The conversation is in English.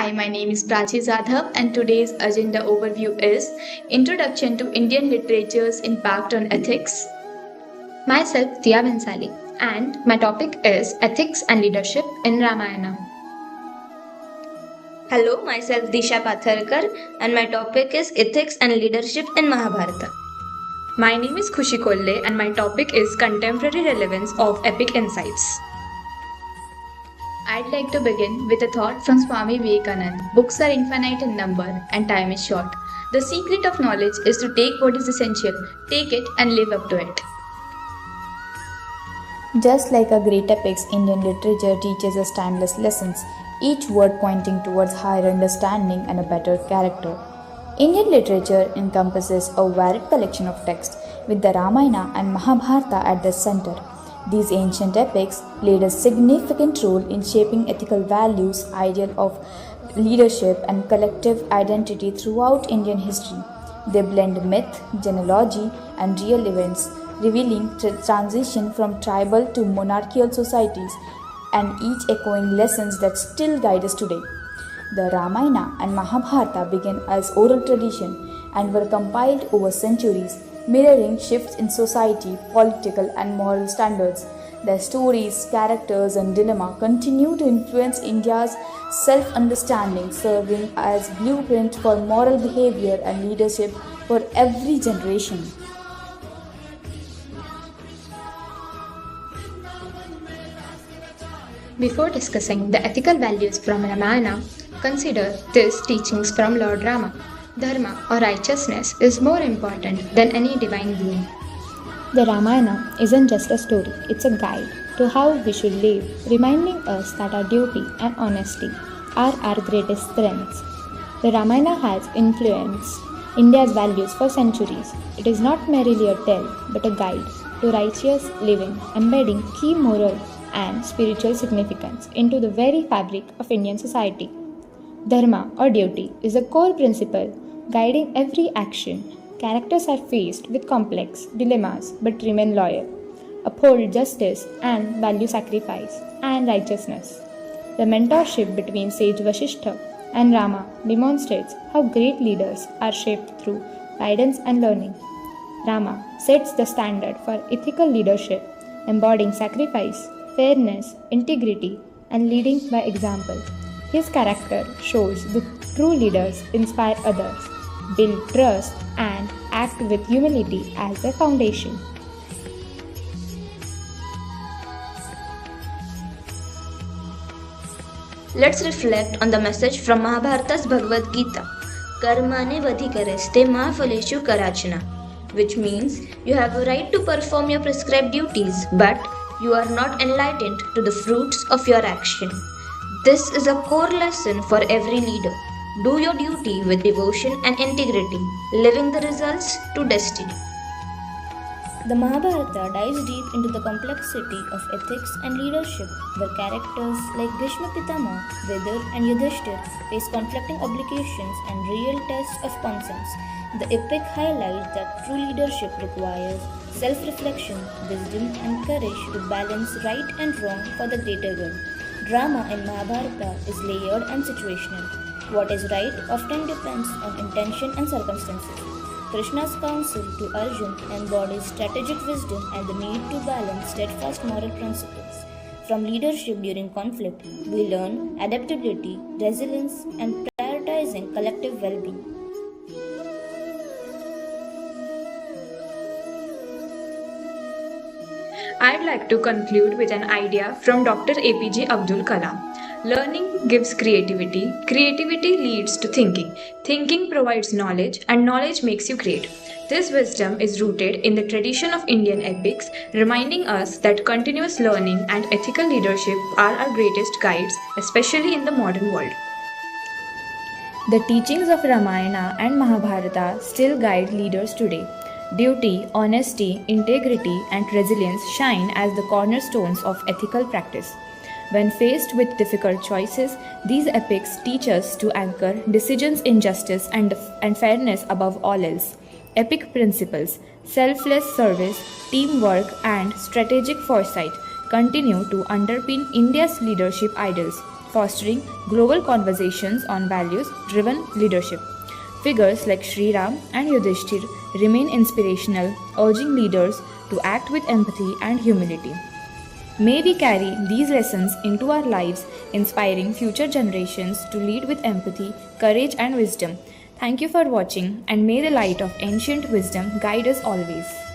Hi, my name is Prachi Zadhav, and today's agenda overview is Introduction to Indian Literature's Impact on Ethics. Myself, Dia Bensali, and my topic is Ethics and Leadership in Ramayana. Hello, myself Disha Patharkar, and my topic is Ethics and Leadership in Mahabharata. My name is Khushi Kolle, and my topic is Contemporary Relevance of Epic Insights. I'd like to begin with a thought from Swami Vivekananda. Books are infinite in number and time is short. The secret of knowledge is to take what is essential, take it and live up to it. Just like a great epics, Indian literature teaches us timeless lessons, each word pointing towards higher understanding and a better character. Indian literature encompasses a varied collection of texts, with the Ramayana and Mahabharata at the center. These ancient epics played a significant role in shaping ethical values, ideal of leadership, and collective identity throughout Indian history. They blend myth, genealogy, and real events, revealing transition from tribal to monarchical societies, and each echoing lessons that still guide us today. The Ramayana and Mahabharata began as oral tradition and were compiled over centuries, mirroring shifts in society, political, and moral standards. Their stories, characters, and dilemma continue to influence India's self-understanding, serving as blueprint for moral behavior and leadership for every generation. Before discussing the ethical values from Ramayana, consider these teachings from Lord Rama. Dharma or righteousness is more important than any divine being. The Ramayana isn't just a story, it's a guide to how we should live, reminding us that our duty and honesty are our greatest strengths. The Ramayana has influenced India's values for centuries. It is not merely a tale, but a guide to righteous living, embedding key moral and spiritual significance into the very fabric of Indian society. Dharma or duty is a core principle guiding every action. Characters are faced with complex dilemmas but remain loyal, uphold justice and value sacrifice and righteousness. The mentorship between sage Vasishtha and Rama demonstrates how great leaders are shaped through guidance and learning. Rama sets the standard for ethical leadership, embodying sacrifice, fairness, integrity, and leading by example. His character shows that true leaders inspire others, build trust, and act with humility as their foundation. Let's reflect on the message from Mahabharata's Bhagavad Gita. Karmane vadhikareste ma phaleshu karachana, which means you have a right to perform your prescribed duties, but you are not enlightened to the fruits of your action. This is a core lesson for every leader. Do your duty with devotion and integrity, leaving the results to destiny. The Mahabharata dives deep into the complexity of ethics and leadership, where characters like Bhishma Pitama, Vidur, and Yudhishthir face conflicting obligations and real tests of conscience. The epic highlights that true leadership requires self-reflection, wisdom, and courage to balance right and wrong for the greater good. Drama in Mahabharata is layered and situational. What is right often depends on intention and circumstances. Krishna's counsel to Arjun embodies strategic wisdom and the need to balance steadfast moral principles. From leadership during conflict, we learn adaptability, resilience, and prioritizing collective well-being. I'd like to conclude with an idea from Dr. APJ Abdul Kalam. Learning gives creativity, creativity leads to thinking, thinking provides knowledge, and knowledge makes you great. This wisdom is rooted in the tradition of Indian epics, reminding us that continuous learning and ethical leadership are our greatest guides, especially in the modern world. The teachings of Ramayana and Mahabharata still guide leaders today. Duty, honesty, integrity, and resilience shine as the cornerstones of ethical practice. When faced with difficult choices, these epics teach us to anchor decisions in justice and fairness above all else. Epic principles, selfless service, teamwork, and strategic foresight continue to underpin India's leadership ideals. fostering global conversations on values driven leadership. Figures like Sri Ram and Yudhishthir remain inspirational, urging leaders to act with empathy and humility. May we carry these lessons into our lives, inspiring future generations to lead with empathy, courage, and wisdom. Thank you for watching, and may the light of ancient wisdom guide us always.